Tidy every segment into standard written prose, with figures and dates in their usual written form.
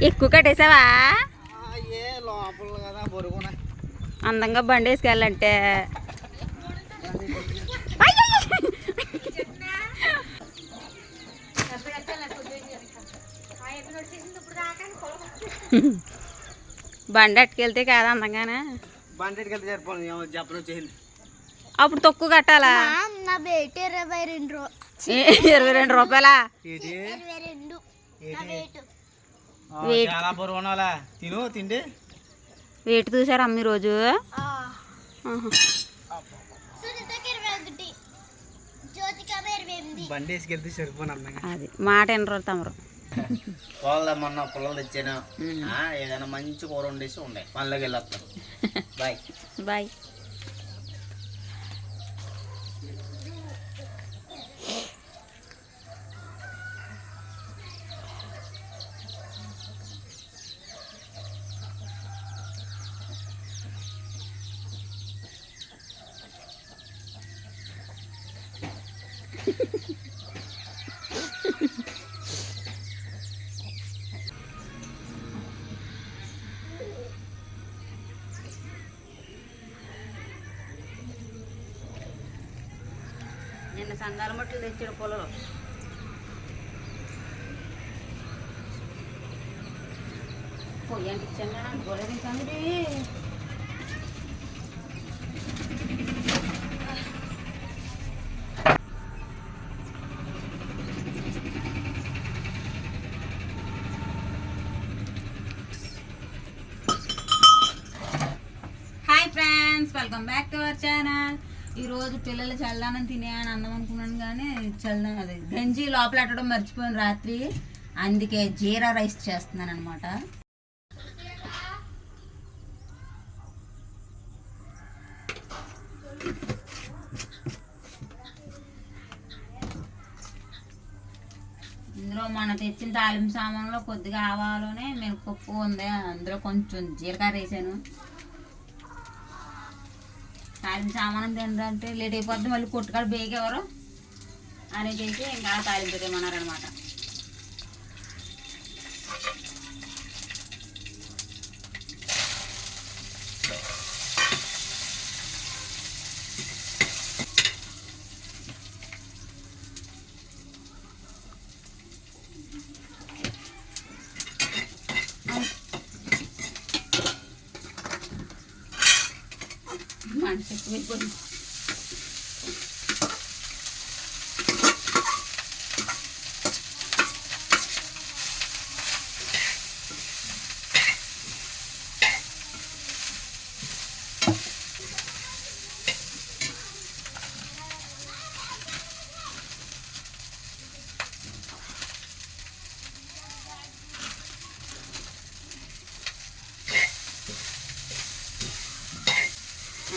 ఎక్కువ కట్టేసావా? ఏ లోపల కదా బరువున అందంగా బండి వేసుకెళ్ళాలంటే బండి అట్టుకెళ్తే కాదా అందంగానే? బండి ఎట్టుకెళ్తే సరిపోను చెప్పను వచ్చేసింది. అప్పుడు తక్కువ కట్టాలా? 22 రూపాయలా? చాలా బరువునాలా తిండి వెయిట్ చూసారా అమ్మ ఈరోజు? బండి వేసుకెళ్తే సరిపోను అందంగా. అది మాట వినరు తమరు. మొన్న పొలం తెచ్చాను. ఏదైనా మంచి కూర వండేసి ఉండే పనిలోకి వెళ్ళొస్తాను. Bye bye. నిన్న సంగాల మట్లు తెచ్చాడు పొలంలో. పొయ్యంటి ఇచ్చాను కానీ అనుకోలేదు ఇంకా. Hi friends, welcome back to our channel. ఈరోజు పిల్లలు చల్లానం తినేయని అందం అనుకున్నాను కానీ అది గంజి లోపల అట్టడం మర్చిపోయాను రాత్రి. అందుకే జీరా రైస్ చేస్తున్నాను అనమాట. ఇందులో మన తెచ్చిన తాలింపు సామాన్లో కొద్దిగా ఆవాలోనే మినపప్పు ఉంది, అందులో కొంచెం జీలకర్ర వేసాను. తాలింపు సామానం తింటే లేట్ అయిపోద్ది, మళ్ళీ కొట్టుకాడ బేగెవరు అనేది అయితే ఇంకా తాలింపు తిమ్మన్నారనమాట. మనసు ఎక్కువైపోయింది.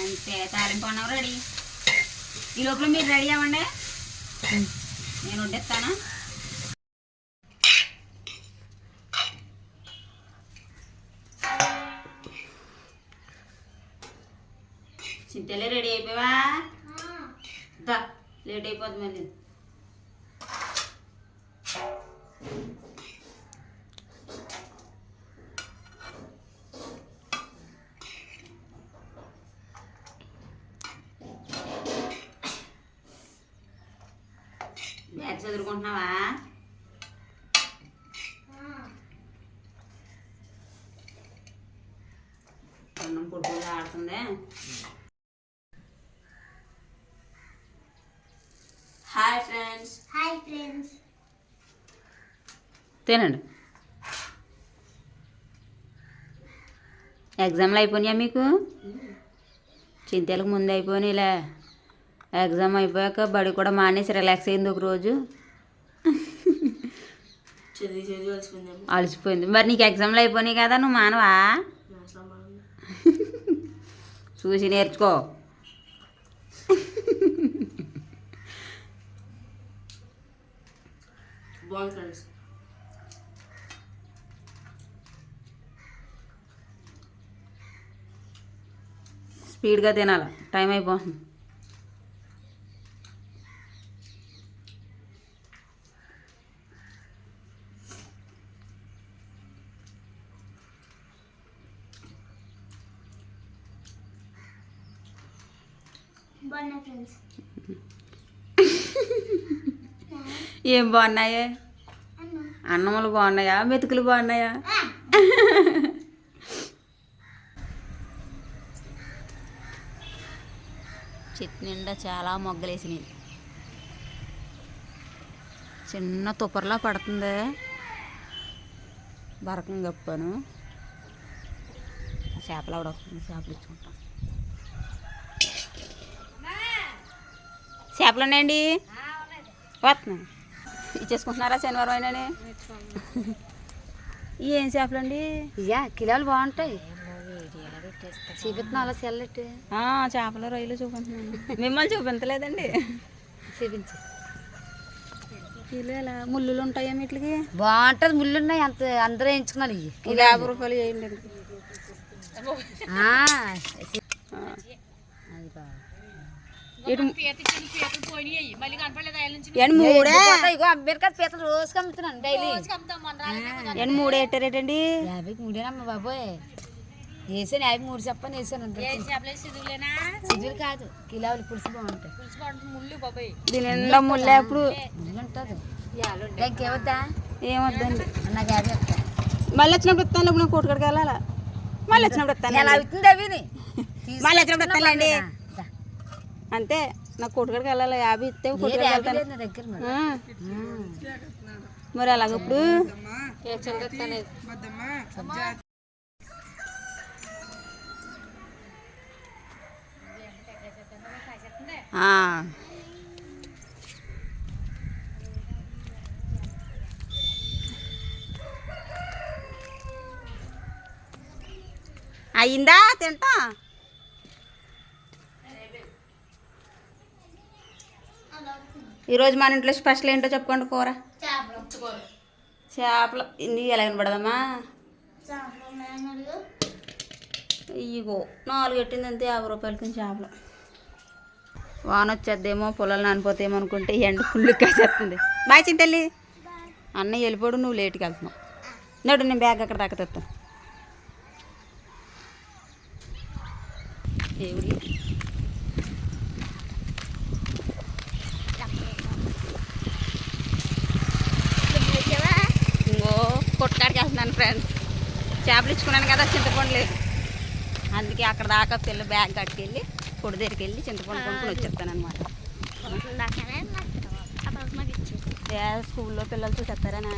అంతే, తాలింపు అన్నం రెడీ. ఈ లోపల మీరు రెడీ అవ్వండి, నేను వడ్డిస్తాను. చింతలే రెడీ అయిపోయావా? దా, లేట్ అయిపోద్ది మళ్ళీ. బ్యాగ్ చదువుకుంటున్నావా? అన్నం పొట్టుగా ఆడుతుంది. Hi friends. తినండి. ఎగ్జామ్లు అయిపోయినాయా మీకు? చింతలకు ముందు అయిపోయినాయిలే. ఎగ్జామ్ అయిపోయాక బడి కూడా మానేసి రిలాక్స్ అయింది ఒక రోజు. అలసిపోయింది. మరి నీకు ఎగ్జామ్లు అయిపోయినాయి కదా, నువ్వు మానవా? చూసి నేర్చుకో. స్పీడ్గా తినాలి, టైం అయిపోతుంది. ఏం బాగున్నాయి? అన్నములు బాగున్నాయా, మెతుకులు బాగున్నాయా? చెట్టు నిండా చాలా మొగ్గలేసినాయి. చిన్న తుపర్లా పడుతుంది. బరకం కప్పాను. చేపలు ఆవిడ వస్తుంది, చేపలు ఇచ్చుకుంటాం. చేపలు ఉన్నాయండి, వస్తున్నాను. ఇచ్చేసుకుంటున్నారా శనివారం అయినా? ఏం చేపలు అండి? ఇయ్యా కిలోలు బాగుంటాయి. చూపిస్తున్నా అలా సెల్లెట్టు చేపలు రొయ్యలు చూపించున్నాను. మిమ్మల్ని చూపించలేదండి. చూపించు. కిలోలా ముళ్ళులు ఉంటాయా వీటికి? బాగుంటుంది. ముళ్ళు ఉన్నాయి, అంత అందరూ వేయించుకున్నాను. ఇవి 50 రూపాయలు వేయండి. అంబేద్కర్ పీతలు రోజుకి అమ్ముతున్నాను డైలీ. 3 ఎట్టారేటండి? 50కి 3 బాబోయ్. వేసాను 53 చెప్పని వేసాను. సిజులు కాదు, కిలోలు పులుసు బాగుంటాయి. దీని నిండా ముళ్ళే. అప్పుడు ముళ్ళు ఉంటుంది. ఇంకేవద్దా? ఏమొద్దండి, నాకు 50 చెప్తా. మళ్ళీ వచ్చినప్పుడు ఇస్తాను. ఇప్పుడు నేను కోటికడికి వెళ్ళాలా? మళ్ళీ వచ్చినప్పుడు ఇస్తాను. ఎలా అవుతుంది అవి? మళ్ళీ వచ్చినప్పుడు ఇస్తానండి. అంతే, నాకు కోటికడికి వెళ్ళాలి. 50 ఇస్తే కోటికడికి వెళ్తాను. దగ్గర మరి అలాగ ఇప్పుడు అయిందా? తింటా. ఈరోజు మన ఇంట్లో స్పెషల్ ఏంటో చెప్పుకోండి. కూర చేపలు. ఇది ఎలా కనపడదమ్మా? ఇగో 4 ఎట్టింది అంతే. 50 రూపాయలకి చేపలు. వాన వచ్చేద్దేమో, పొలాలు నానిపోతేమో అనుకుంటే ఎండ ఫుల్ కాసేస్తుంది. బాయ్ చింతల్లి. అన్నయ్య వెళ్ళిపోడు, నువ్వు లేట్కి వెళ్తున్నావు. నడు, నేను బ్యాగ్ అక్కడ దాకా తెస్తాను. దేవుడి ఇంకో కొట్టుకాడికి వెళ్తున్నాను ఫ్రెండ్స్. చేపలు ఇచ్చుకున్నాను కదా, చింతపండు లేదు. అందుకే అక్కడ దాకా పిల్ల బ్యాగ్ కట్టుకెళ్ళి పొడి దగ్గరికి వెళ్ళి చింతపండు కొనుక్కొని వచ్చేస్తాను అనమాట. స్కూల్లో పిల్లలతో చెప్తారానా?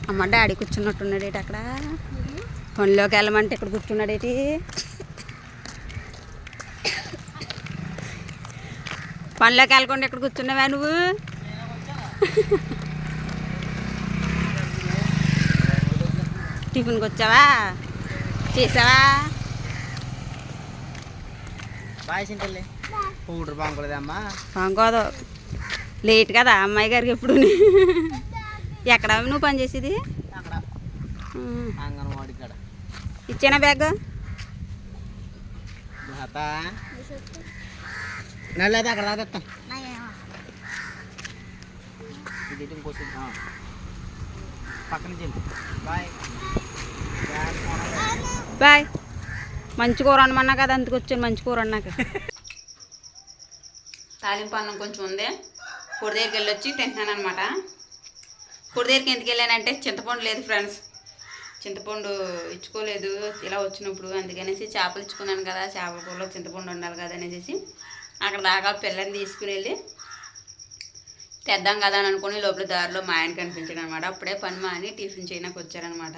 అమ్మ డాడీ కూర్చున్నట్టున్నాడేటి అక్కడ. పనిలోకి వెళ్ళమంటే ఇక్కడ కూర్చున్నాడేటి. పనిలోకి వెళ్ళకుండా ఇక్కడ కూర్చున్నావా నువ్వు? టిఫిన్కి వచ్చావా? చేసావా? పౌడర్ బాగుండదమ్మా. బాగుంకోదు, లేట్ కదా అమ్మాయి గారికి ఎప్పుడు. ఎక్కడ నువ్వు పని చేసేది? అంగన్వాడి కాడ. ఇచ్చానా బ్యాగ్? నల్లైతే అక్కడ దాకా ఇది ఇంకోసం పక్కన చెల్లి. Bye bye. మంచి కూర అనమన్నా కదా, అందుకు వచ్చాను. మంచి కూర అన్నాక తాలింపు అన్నం కొంచెం ఉంది. పొడి దగ్గరికి వెళ్ళొచ్చి తింటున్నాను అనమాట. పొడి దగ్గరికి ఎందుకు వెళ్ళానంటే చింతపండు లేదు ఫ్రెండ్స్. చింతపండు ఇచ్చుకోలేదు ఇలా వచ్చినప్పుడు. అందుకనేసి చేపలు ఇచ్చుకున్నాను కదా, చేపల కూరలో చింతపండు ఉండాలి కదా అనేసి అక్కడ దాకా పిల్లని తీసుకుని వెళ్ళి తెద్దాం కదా అని అనుకుని లోపల దారిలో మా ఆయన కనిపించాడు అనమాట. అప్పుడే పని మాని టిఫిన్ చేయడానికి వచ్చారనమాట.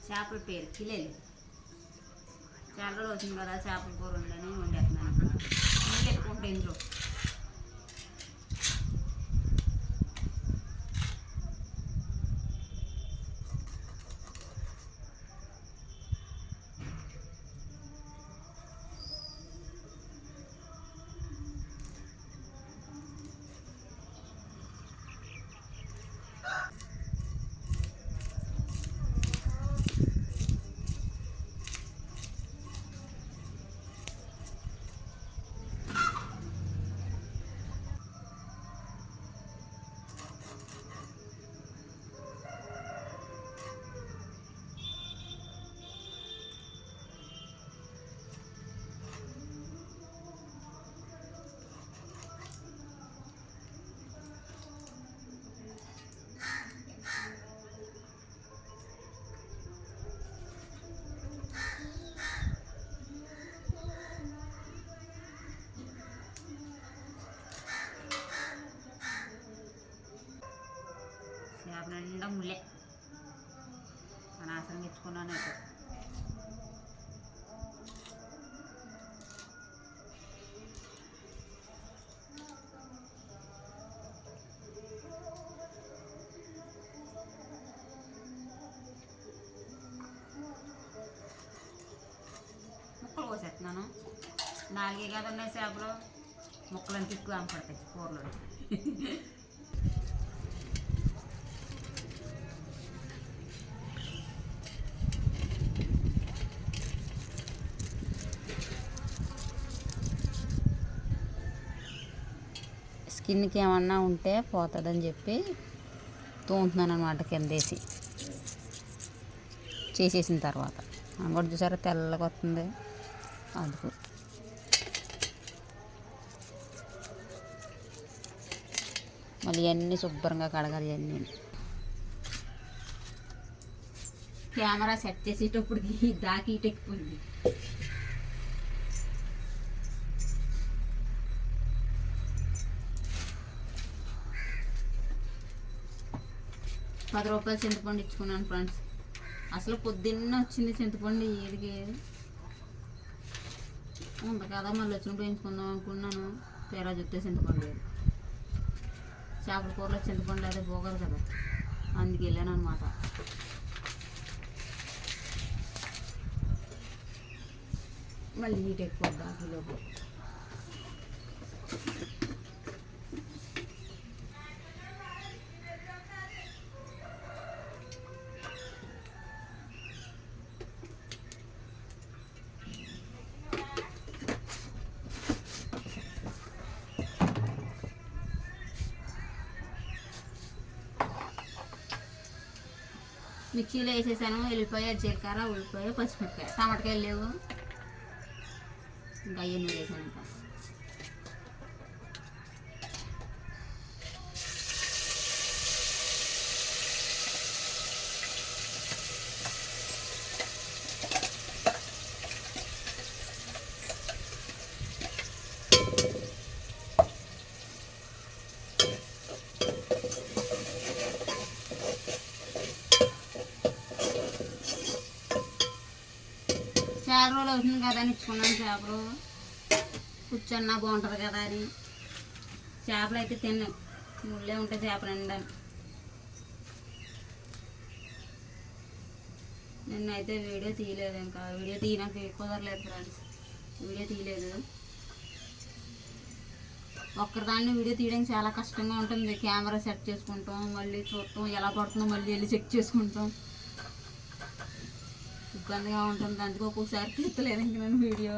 చేపల పేరు కిలేలు. చాలా రోజులు వచ్చింది కదా చేపల కూర ఉందని వండేస్తున్నాను. నీళ్ళు ఎక్కువ ఉంటాయి ఇందులో. వేసుకున్నాను అయితే. ముక్కలు కోసేస్తున్నాను. 4 కదా ఉన్నాయి చేపలు, ముక్కలు అంత ఎక్కువ పడతాయి కూరలో. స్కిన్కి ఏమన్నా ఉంటే పోతుందని చెప్పి తోముతున్నాను అనమాట కిందేసి చేసేసిన తర్వాత. కూడా చూసారా తెల్లగా వస్తుంది. అందుకు మళ్ళీ ఇవన్నీ శుభ్రంగా కడగాలి. ఇవన్నీ కెమెరా సెట్ చేసేటప్పటికి దాకి ఇటెక్కిపోయింది. ₹10 చింతపండు ఇచ్చుకున్నాను ఫ్రెండ్స్. అసలు పొద్దున్న వచ్చింది చింతపండు, ఏడికి ఉంది కదా మళ్ళీ వచ్చినప్పుడు వేయించుకుందాం అనుకున్నాను. తీరా చూస్తే చింతపండు లేదు. చేపల కూరలో చింతపండు అదే పోగదు కదా, అందుకు వెళ్ళాను అనమాట. మళ్ళీ హీట్ ఎక్కువ దాకిలోపు. మిక్సీలో వేసేసాను. ఎల్లిపాయ, జీలకర్ర, ఉల్లిపాయ, పచ్చిమిరపకాయ, టమాటకాయలు లేవు ఇంకా అవన్నీ వేసాను. ఇంకా చాలా రోజులు అవుతుంది కదా అని ఇచ్చుకున్నాను చేపలు. కూర్చొన్నా బాగుంటుంది కదా అని. చేపలు అయితే తిన్నాం, ముళ్ళే ఉంటాయి చేపలు అండాను. నిన్నైతే వీడియో తీయలేదు, ఇంకా వీడియో తీయడానికి కుదరలేదు ఫ్రెండ్స్. వీడియో తీయలేదు. ఒక్కరిదాన్ని వీడియో తీయడానికి చాలా కష్టంగా ఉంటుంది. కెమెరా సెట్ చేసుకుంటాం, మళ్ళీ చూడటం ఎలా పడుతుందో మళ్ళీ వెళ్ళి చెక్ చేసుకుంటాం, ఇబ్బందిగా ఉంటుంది. అందుకు ఒక్కొక్కసారి తీర్చలేదు ఇంక నేను వీడియో.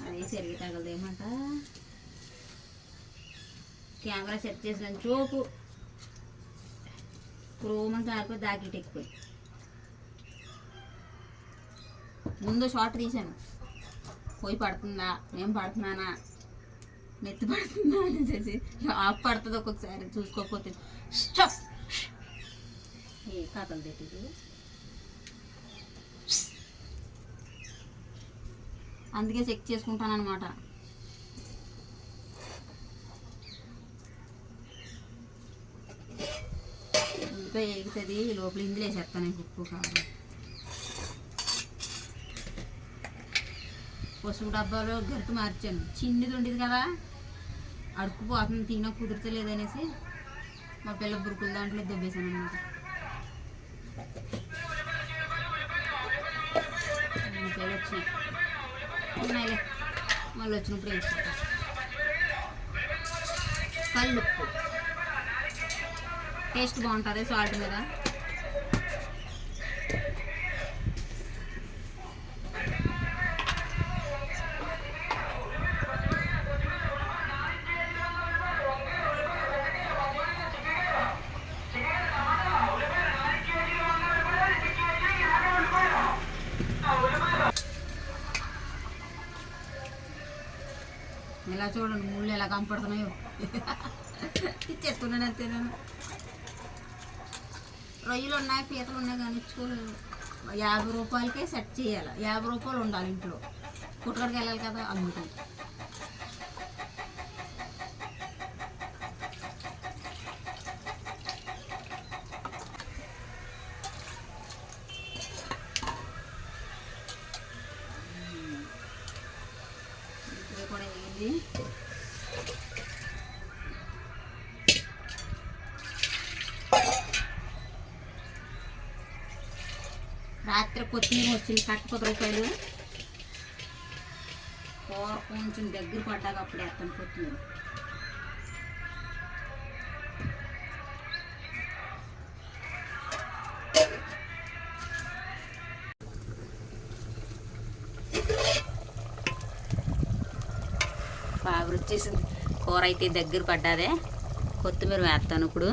అదే సరిగ్గా తగలదు ఏమంట. కెమెరా సెట్ చేసిన చూపు క్రోమని కారిపోయి దాకిట్ ఎక్కువ. ముందు షార్ట్ తీసాను, పోయి పడుతుందా, నేను పడుతున్నానా, నెత్తి పడుతుందా అనేసి. ఆఫ్ పడుతుంది ఒక్కొక్కసారి చూసుకోకపోతే. స్టప్ ఏ కథలు తెట్టి. అందుకే చెక్ చేసుకుంటాను అనమాట. ఇంకా ఎగుతుంది లోపల ఇందులో వేసేస్తాను ఉప్పు కావాలి. పసుపు డబ్బాలో గరిట మార్చాను, చిన్నది ఉండేది కదా, అడుక్కుపోతుంది, తిన కుదురుతలేదనేసి మా పిల్ల బురుకుల దాంట్లో దొబ్బేశాను అనమాట. వచ్చినాయి ఉన్నాయిలే, మళ్ళీ వచ్చినప్పుడు వేసుకుంటా. కల్లుప్పు టేస్ట్ బాగుంటుంది సాల్ట్ మీద. ఇలా చూడండి ముళ్ళు ఎలా కంపడుతున్నాయో. ఇచ్చేసుకున్నాను అంతే. నేను రొయ్యలు ఉన్నాయి, పీతలు ఉన్నాయి కానీ ఇచ్చుకోలేదు. ₹50కే సెట్ చేయాలి. ₹50 ఉండాలి ఇంట్లో, పుట్టకడికి వెళ్ళాలి కదా అందుకు. వచ్చింది. రాత్రి కొత్తిమీర వచ్చింది కట్ట 10 రూపాయలు. కూర కొంచెం దగ్గర పడ్డాక అప్పుడు వేస్తాను కొత్తిమీర. బాగా వచ్చేసింది కూర అయితే దగ్గర పడ్డాదే. కొత్తిమీర వేస్తాను ఇప్పుడు.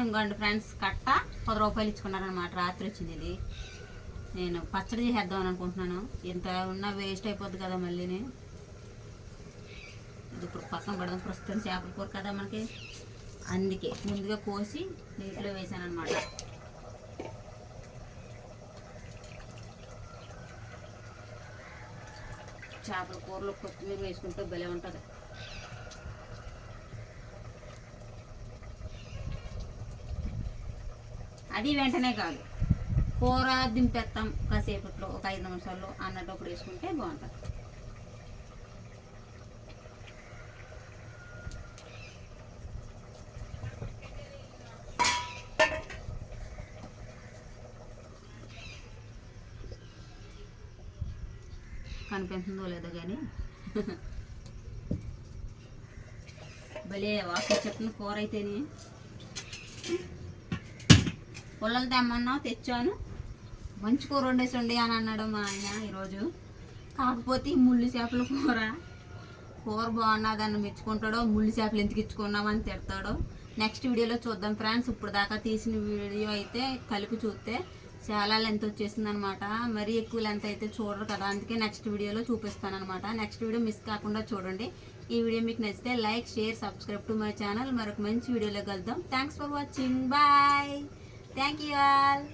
ఇంకోండి ఫ్రెండ్స్, కట్ట 10 రూపాయలు ఇచ్చుకున్నారనమాట. రాత్రి వచ్చింది ఇది. నేను పచ్చడి చేసేద్దామని అనుకుంటున్నాను. ఇంత ఉన్నా వేస్ట్ అయిపోద్ది కదా మళ్ళీని. ఇది ఇప్పుడు పక్కన పడదాం. ప్రస్తుతం చేపల కూర కదా మనకి, అందుకే ముందుగా కోసి నీటిలో వేసాను అనమాట. చేపల కూరలో కొత్తిమీర వేసుకుంటే భలే ఉంటుంది. అది వెంటనే కాదు, కూర దింపేస్తాం కాసేపట్లో, ఒక 5 నిమిషాల్లో అన్నట్టు అప్పుడు వేసుకుంటే బాగుంటుంది. కనిపిస్తుందో లేదో కానీ భలే వాసన చెప్తున్న కూర అయితేనే. పుల్లలు తెమ్మన్నా తెచ్చాను. మంచి కూర వండేసండి అని అన్నాడు మా ఆయన ఈరోజు. కాకపోతే ఈ ముళ్ళు చేపల కూర బాగున్నదాన్ని మెచ్చుకుంటాడో, ముళ్ళు చేపలు ఎందుకు ఇచ్చుకున్నామని తిడతాడో నెక్స్ట్ వీడియోలో చూద్దాం ఫ్రెండ్స్. ఇప్పుడు దాకా తీసిన వీడియో అయితే కలిపి చూస్తే చాలా లెంత్ వచ్చేసింది అనమాట. మరీ ఎక్కువ లెంత్ అయితే చూడరు కదా, అందుకే నెక్స్ట్ వీడియోలో చూపిస్తాను అనమాట. నెక్స్ట్ వీడియో మిస్ కాకుండా చూడండి. ఈ వీడియో మీకు నచ్చితే like, share, subscribe to my channel. మరొక మంచి వీడియోలో కలుద్దాం. Thanks for watching. Bye. Thank you all.